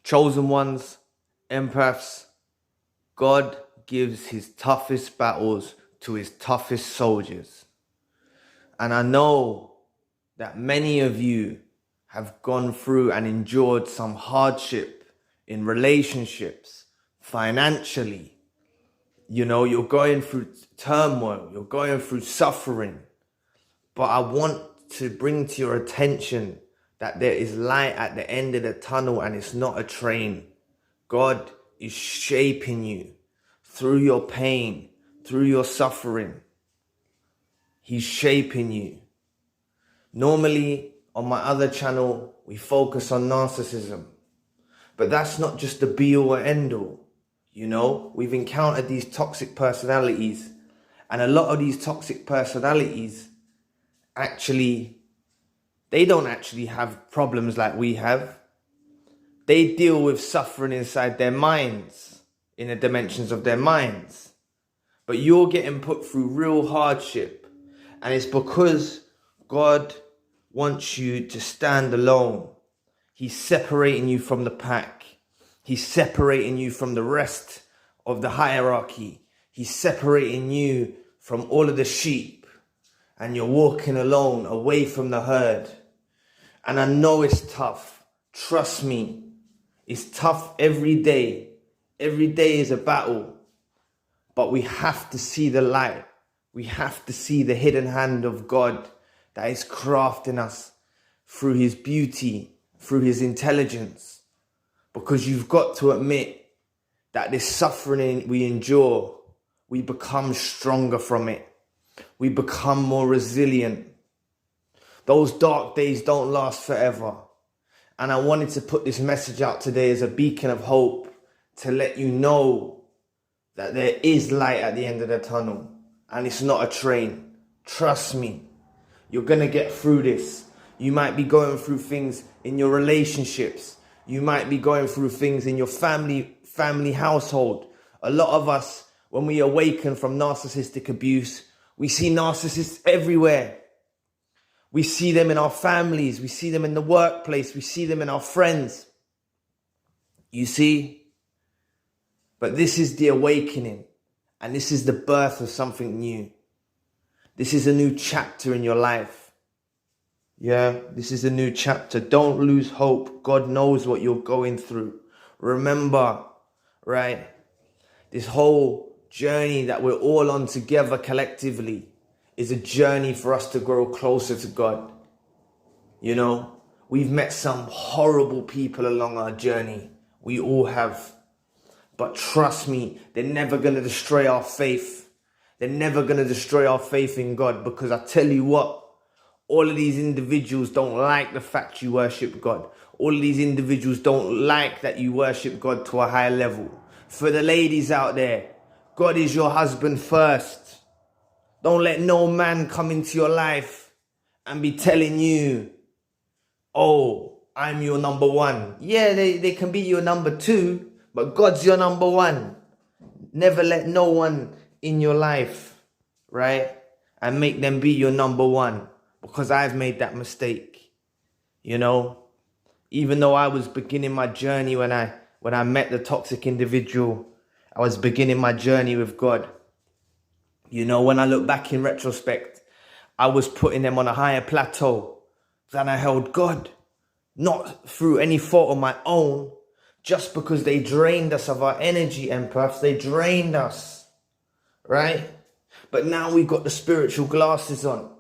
Chosen ones, empaths, God gives his toughest battles to his toughest soldiers. And I know that many of you have gone through and endured some hardship in relationships, financially. You know, you're going through turmoil, you're going through suffering. But I want to bring to your attention that there is light at the end of the tunnel, and it's not a train. God is shaping you through your pain, through your suffering. He's shaping you. Normally, on my other channel, we focus on narcissism. But that's not just the be-all and end-all. You know, we've encountered these toxic personalities, and a lot of these toxic personalities they don't actually have problems like we have. They deal with suffering inside their minds, in the dimensions of their minds. But you're getting put through real hardship, and it's because God wants you to stand alone. He's separating you from the pack. He's separating you from the rest of the hierarchy. He's separating you from all of the sheep, and you're walking alone away from the herd. And I know it's tough. Trust me, it's tough every day. Every day is a battle. But we have to see the light. We have to see the hidden hand of God that is crafting us through his beauty, through his intelligence. Because you've got to admit that this suffering we endure, we become stronger from it. We become more resilient. Those dark days don't last forever. And I wanted to put this message out today as a beacon of hope to let you know that there is light at the end of the tunnel, and it's not a train. Trust me, you're going to get through this. You might be going through things in your relationships. You might be going through things in your family household. A lot of us, when we awaken from narcissistic abuse, we see narcissists everywhere. We see them in our families. We see them in the workplace. We see them in our friends. You see? But this is the awakening. And this is the birth of something new. This is a new chapter in your life. Yeah, this is a new chapter. Don't lose hope. God knows what you're going through. Remember, right? This whole journey that we're all on together collectively is a journey for us to grow closer to God. You know, we've met some horrible people along our journey. We all have. But trust me, they're never going to destroy our faith. They're never going to destroy our faith in God, because I tell you what, all of these individuals don't like the fact you worship God. All of these individuals don't like that you worship God to a high level. For the ladies out there, God is your husband first. Don't let no man come into your life and be telling you, oh, I'm your number one. Yeah, they can be your number two, but God's your number one. Never let no one in your life, right? And make them be your number one, because I've made that mistake. You know, even though I was beginning my journey when I met the toxic individual, I was beginning my journey with God. You know, when I look back in retrospect, I was putting them on a higher plateau than I held God. Not through any fault of my own, just because they drained us of our energy, empaths. They drained us, right? But now we've got the spiritual glasses on,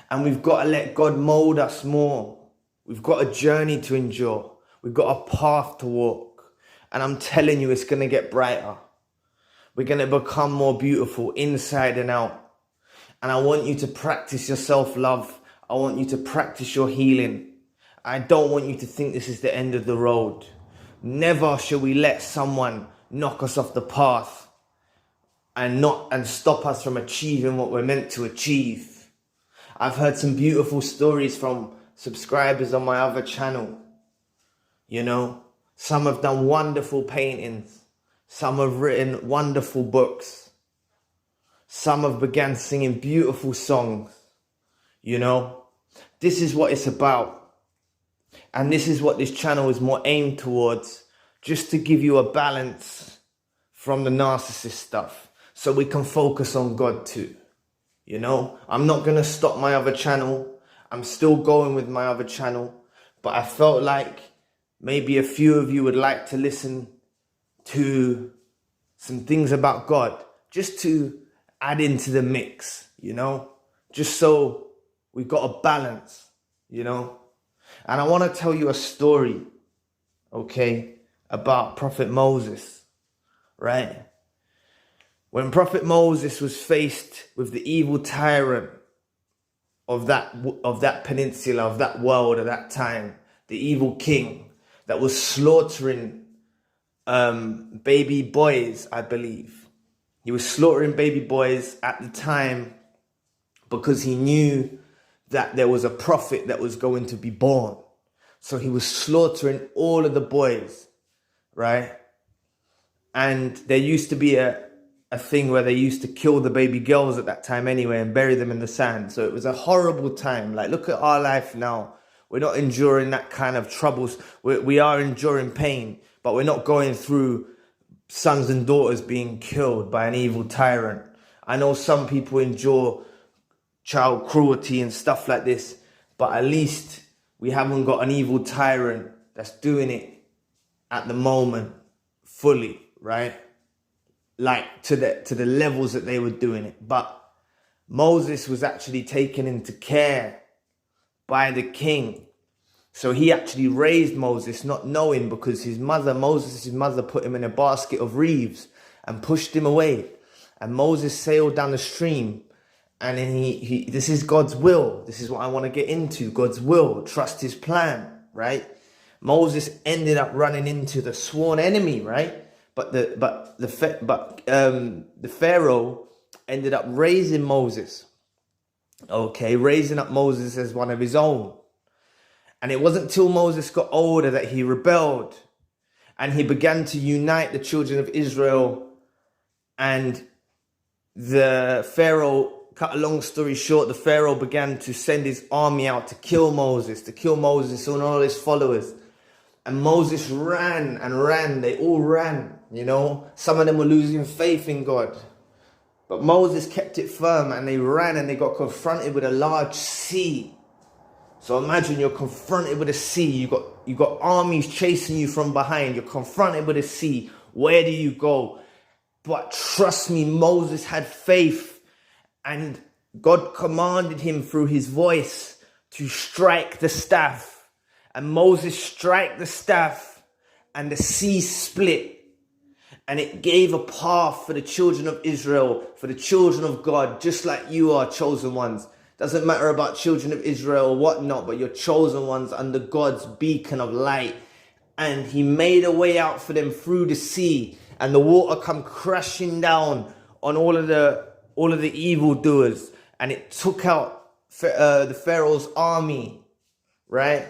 and we've got to let God mold us more. We've got a journey to endure. We've got a path to walk. And I'm telling you, it's going to get brighter. We're going to become more beautiful inside and out. And I want you to practice your self-love. I want you to practice your healing. I don't want you to think this is the end of the road. Never shall we let someone knock us off the path and stop us from achieving what we're meant to achieve. I've heard some beautiful stories from subscribers on my other channel. You know, some have done wonderful paintings. Some have written wonderful books. Some have began singing beautiful songs. You know, this is what it's about. And this is what this channel is more aimed towards, just to give you a balance from the narcissist stuff, so we can focus on God too. You know, I'm not going to stop my other channel. I'm still going with my other channel. But I felt like maybe a few of you would like to listen to some things about God, just to add into the mix, you know, just so we got a balance, you know. And I want to tell you a story, okay, about Prophet Moses, right? When Prophet Moses was faced with the evil tyrant of that peninsula, of that world at that time, the evil king that was slaughtering baby boys, I believe. He was slaughtering baby boys at the time because he knew that there was a prophet that was going to be born. So he was slaughtering all of the boys, right? And there used to be a thing where they used to kill the baby girls at that time anyway and bury them in the sand. So it was a horrible time. Like, look at our life now. We're not enduring that kind of troubles. We are enduring pain, but we're not going through sons and daughters being killed by an evil tyrant. I know some people endure child cruelty and stuff like this, but at least we haven't got an evil tyrant that's doing it at the moment fully, right? Like to the levels that they were doing it. But Moses was actually taken into care by the king. So he actually raised Moses, not knowing, because Moses' mother put him in a basket of reeds and pushed him away. And Moses sailed down the stream. And then this is God's will. This is what I want to get into. God's will. Trust his plan, right? Moses ended up running into the sworn enemy, right? But the Pharaoh ended up raising Moses. Okay, raising up Moses as one of his own. And it wasn't till Moses got older that he rebelled. And he began to unite the children of Israel. And the Pharaoh, cut a long story short, the Pharaoh began to send his army out to kill Moses and all his followers. And Moses ran and ran. They all ran, you know. Some of them were losing faith in God. But Moses kept it firm, and they ran, and they got confronted with a large sea. So imagine you're confronted with a sea. You got armies chasing you from behind. You're confronted with a sea. Where do you go? But trust me, Moses had faith, and God commanded him through his voice to strike the staff. And Moses struck the staff, and the sea split. And it gave a path for the children of Israel, for the children of God, just like you are chosen ones. Doesn't matter about children of Israel or whatnot, but you're chosen ones under God's beacon of light. And he made a way out for them through the sea, and the water come crashing down on all of the evildoers, and it took out the Pharaoh's army, right?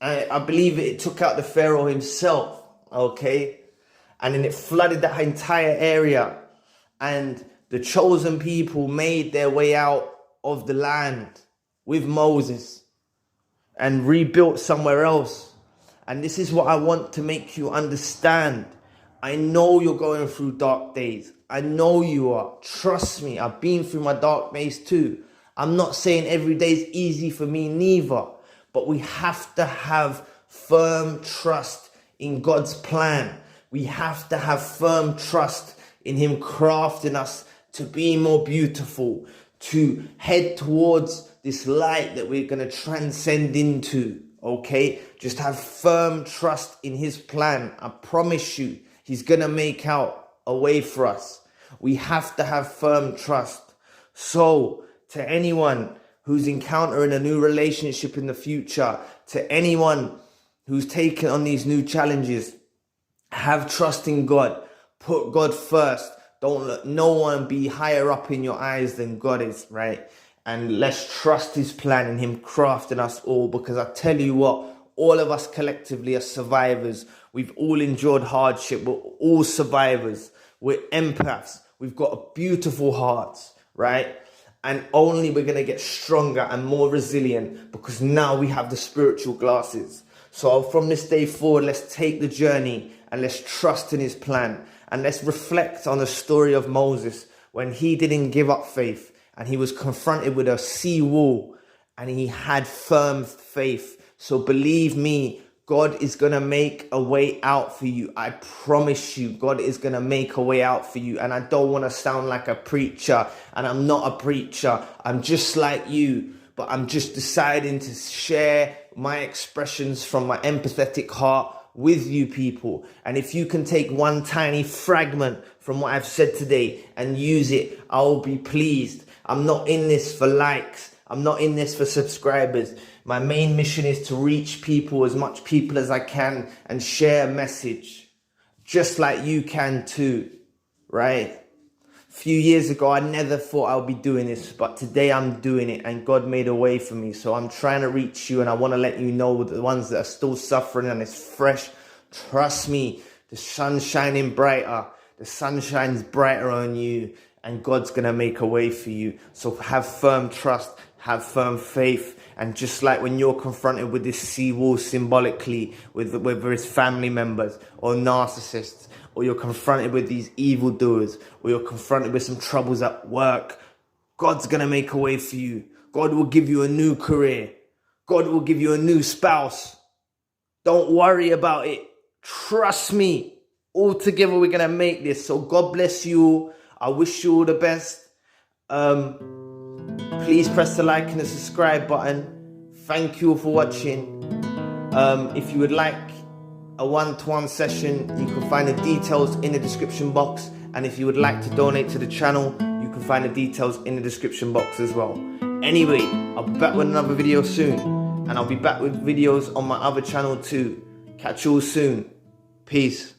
I believe it took out the Pharaoh himself, okay? And then it flooded that entire area, and the chosen people made their way out of the land with Moses and rebuilt somewhere else. And this is what I want to make you understand. I know you're going through dark days. I know you are. Trust me, I've been through my dark days too. I'm not saying every day is easy for me neither, but we have to have firm trust in God's plan. We have to have firm trust in him crafting us to be more beautiful, to head towards this light that we're going to transcend into, okay? Just have firm trust in his plan. I promise you, he's going to make out a way for us. We have to have firm trust. So, to anyone who's encountering a new relationship in the future, to anyone who's taken on these new challenges, have trust in God. Put God first. Don't let no one be higher up in your eyes than God is, right? And let's trust his plan and him crafting us all, because I tell you what, all of us collectively are survivors. We've all endured hardship. We're all survivors. We're empaths. We've got beautiful hearts, right? And only we're going to get stronger and more resilient because now we have the spiritual glasses. So from this day forward, let's take the journey and let's trust in his plan. And let's reflect on the story of Moses when he didn't give up faith and he was confronted with a sea wall and he had firm faith. So believe me, God is going to make a way out for you. I promise you, God is going to make a way out for you. And I don't want to sound like a preacher, and I'm not a preacher. I'm just like you, but I'm just deciding to share my expressions from my empathetic heart with you people. And if you can take one tiny fragment from what I've said today and use it, I will be pleased. I'm not in this for likes. I'm not in this for subscribers. My main mission is to reach people, as much people as I can, and share a message. Just like you can too, right? A few years ago, I never thought I would be doing this, but today I'm doing it and God made a way for me. So I'm trying to reach you, and I want to let you know, the ones that are still suffering and it's fresh, trust me, the sun's shining brighter. The sun shines brighter on you, and God's going to make a way for you. So have firm trust, have firm faith. And just like when you're confronted with this seawall symbolically, with whether it's family members or narcissists, or you're confronted with these evildoers, or you're confronted with some troubles at work, God's going to make a way for you. God will give you a new career. God will give you a new spouse. Don't worry about it. Trust me. All together we're going to make this. So God bless you all. I wish you all the best. Please press the like and the subscribe button. Thank you all for watching. If you would like a one-to-one session, you can find the details in the description box. And if you would like to donate to the channel, you can find the details in the description box as well. Anyway, I'll be back with another video soon. And I'll be back with videos on my other channel too. Catch you all soon. Peace.